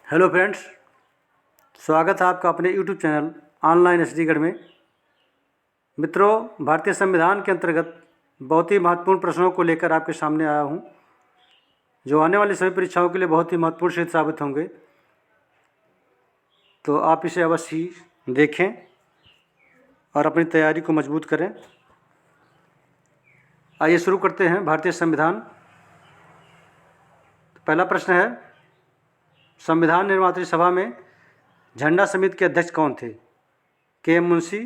Hello friends, स्वागत है आपका अपने यूट्यूब चैनल ऑनलाइन एसडी में। मित्रों, भारतीय संविधान के अंतर्गत बहुत ही महत्वपूर्ण प्रश्नों को लेकर आपके सामने आया हूं, जो आने वाली सभी परीक्षाओं के लिए बहुत ही महत्वपूर्ण सिद्ध साबित होंगे। तो आप इसे अवश्य देखें और अपनी तैयारी को मजबूत करें। आइए शुरू करते हैं भारतीय संविधान। पहला प्रश्न है, संविधान निर्मात्री सभा में झंडा समिति के अध्यक्ष कौन थे? K M Munshi,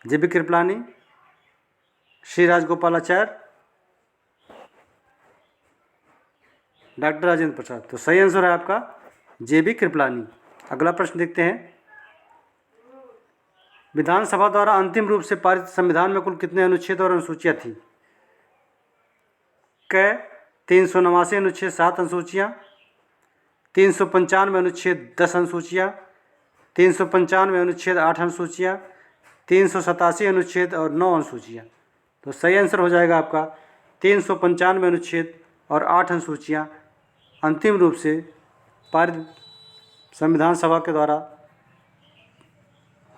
J B Kripalani, Shri Rajagopalachari, doctor Rajendra Prasad. तो सही आंसर है आपका जे बी कृपलानी। अगला प्रश्न देखते हैं, विधानसभा द्वारा अंतिम रूप से पारित संविधान में कुल कितने अनुच्छेद और अनुसूचियां थी? क 389 अनुच्छेद 7 अनुसूचियाँ, 395 अनुच्छेद 10 अनुसूचियाँ, 395 अनुच्छेद 8 अनुसूचियाँ, 387 अनुच्छेद और 9 अनुसूचियाँ। तो सही आंसर हो जाएगा आपका 395 अनुच्छेद और 8 अनुसूचियाँ अंतिम रूप से पारित संविधान सभा के द्वारा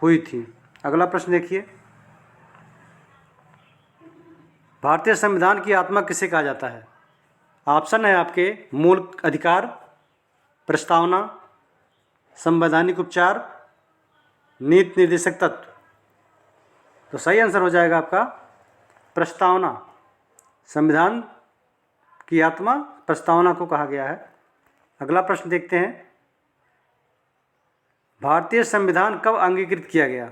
हुई थी। अगला प्रश्न देखिए, भारतीय संविधान की आत्मा किसे कहा जाता है? ऑप्शन है आपके मूल अधिकार, प्रस्तावना, संवैधानिक उपचार, नीति निर्देशक तत्व। तो सही आंसर हो जाएगा आपका प्रस्तावना। संविधान की आत्मा प्रस्तावना को कहा गया है। अगला प्रश्न देखते हैं, भारतीय संविधान कब अंगीकृत किया गया?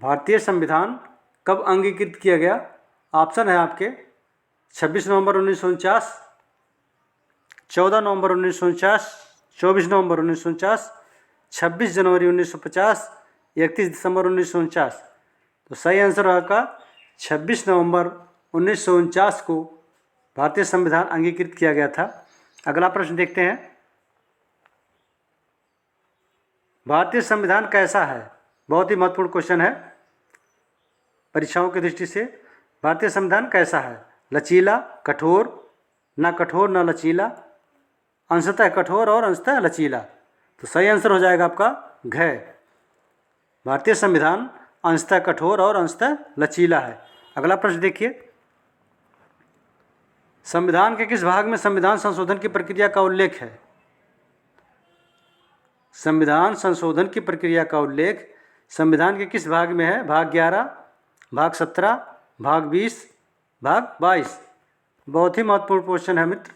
भारतीय संविधान कब अंगीकृत किया गया? ऑप्शन है आपके 26 नवंबर 1949, 14 नवंबर 1949, 24 नवंबर 1949, 26 जनवरी 1950, 31 दिसंबर 1949। तो सही आंसर आपका 26 नवंबर 1949 को भारतीय संविधान अंगीकृत किया गया था। अगला प्रश्न देखते हैं, भारतीय संविधान कैसा है? बहुत ही महत्वपूर्ण क्वेश्चन है परीक्षाओं की दृष्टि से। भारतीय संविधान कैसा है? लचीला, कठोर, ना कठोर ना लचीला, अंशतः कठोर और अंशतः लचीला। तो सही आंसर हो जाएगा आपका घ। भारतीय संविधान अंशतः कठोर और अंशतः लचीला है। अगला प्रश्न देखिए, संविधान के किस भाग में संविधान संशोधन की प्रक्रिया का उल्लेख है? संविधान संशोधन की प्रक्रिया का उल्लेख संविधान के किस भाग में है? भाग 11, भाग 17, भाग 20, भाग 22। बहुत ही महत्वपूर्ण क्वेश्चन है मित्र।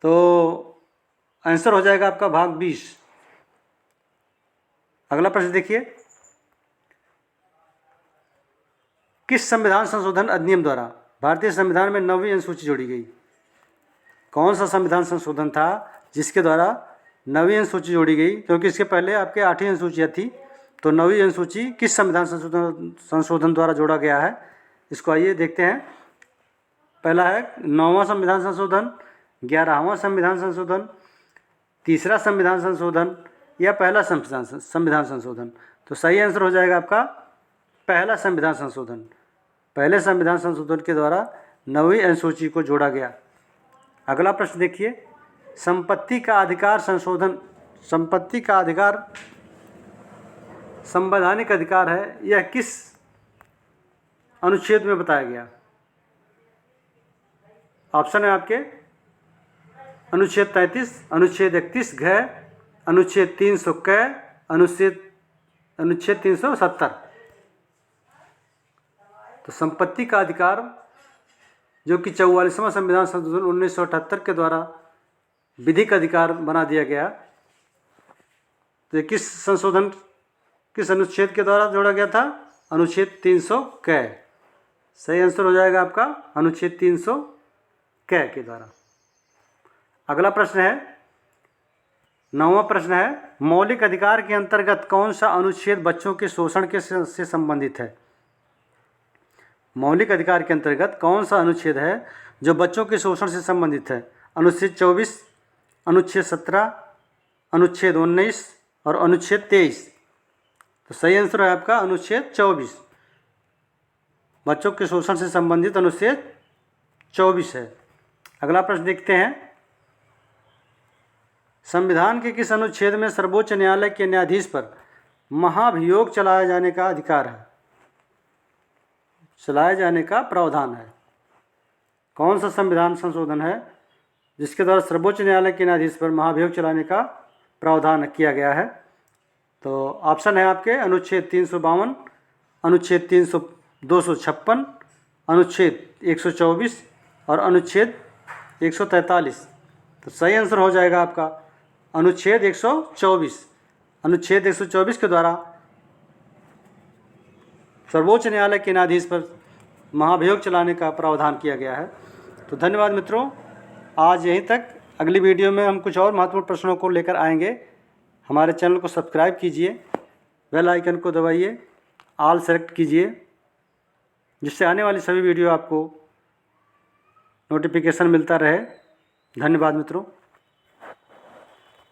तो आंसर हो जाएगा आपका भाग 20। अगला प्रश्न देखिए, किस संविधान संशोधन अधिनियम द्वारा भारतीय संविधान में 9वीं अनुसूची जोड़ी गई? कौन सा संविधान संशोधन था जिसके द्वारा 9वीं अनुसूची जोड़ी गई? क्योंकि इसके पहले आपके 8वीं अनुसूचियाँ थी। तो 9वीं अनुसूची किस संविधान संशोधन द्वारा जोड़ा गया है? इसको आइए देखते हैं। पहला है 9वां संविधान संशोधन, 11वां संविधान संशोधन, तीसरा संविधान संशोधन या पहला संविधान संशोधन। तो सही आंसर हो जाएगा आपका पहला संविधान संशोधन। पहले संविधान संशोधन के द्वारा 9वीं अनुसूची को जोड़ा गया। अगला प्रश्न देखिए, संपत्ति का अधिकार संशोधन। संपत्ति का अधिकार संवैधानिक अधिकार है, यह किस अनुच्छेद में बताया गया? ऑप्शन है आपके अनुच्छेद 33, अनुच्छेद 31 घ, अनुच्छेद 300 क, अनुच्छेद 370। तो संपत्ति का अधिकार जो कि 44वां संविधान संशोधन 1978 के द्वारा विधिक अधिकार बना दिया गया, तो किस अनुच्छेद के द्वारा जोड़ा गया था? अनुच्छेद 300 क। सही आंसर हो जाएगा आपका अनुच्छेद 300 क के द्वारा। अगला प्रश्न है, 9वां प्रश्न है, मौलिक अधिकार के अंतर्गत कौन सा अनुच्छेद बच्चों के शोषण से संबंधित है? मौलिक अधिकार के अंतर्गत कौन सा अनुच्छेद है जो बच्चों के शोषण से संबंधित है? अनुच्छेद 24, अनुच्छेद 17, अनुच्छेद 19 और अनुच्छेद 23। तो सही आंसर है आपका अनुच्छेद 24। बच्चों के शोषण से संबंधित अनुच्छेद 24 है। अगला प्रश्न देखते हैं, संविधान के किस अनुच्छेद में सर्वोच्च न्यायालय के न्यायाधीश पर महाभियोग चलाए जाने का अधिकार है, चलाए जाने का प्रावधान है? कौन सा संविधान संशोधन है जिसके द्वारा सर्वोच्च न्यायालय के न्यायाधीश पर महाभियोग चलाने का प्रावधान किया गया है? तो ऑप्शन है आपके अनुच्छेद 352, अनुच्छेद 256, अनुच्छेद 124 और अनुच्छेद 143। तो सही आंसर हो जाएगा आपका अनुच्छेद 124। अनुच्छेद 124 के द्वारा सर्वोच्च न्यायालय के न्यायाधीश पर महाभियोग चलाने का प्रावधान किया गया है। तो धन्यवाद मित्रों, आज यहीं तक। अगली वीडियो में हम कुछ और महत्वपूर्ण प्रश्नों को लेकर आएंगे। हमारे चैनल को सब्सक्राइब कीजिए, बेल आइकन को दबाइए, ऑल सेलेक्ट कीजिए, जिससे आने वाली सभी वीडियो आपको नोटिफिकेशन मिलता रहे। धन्यवाद मित्रों।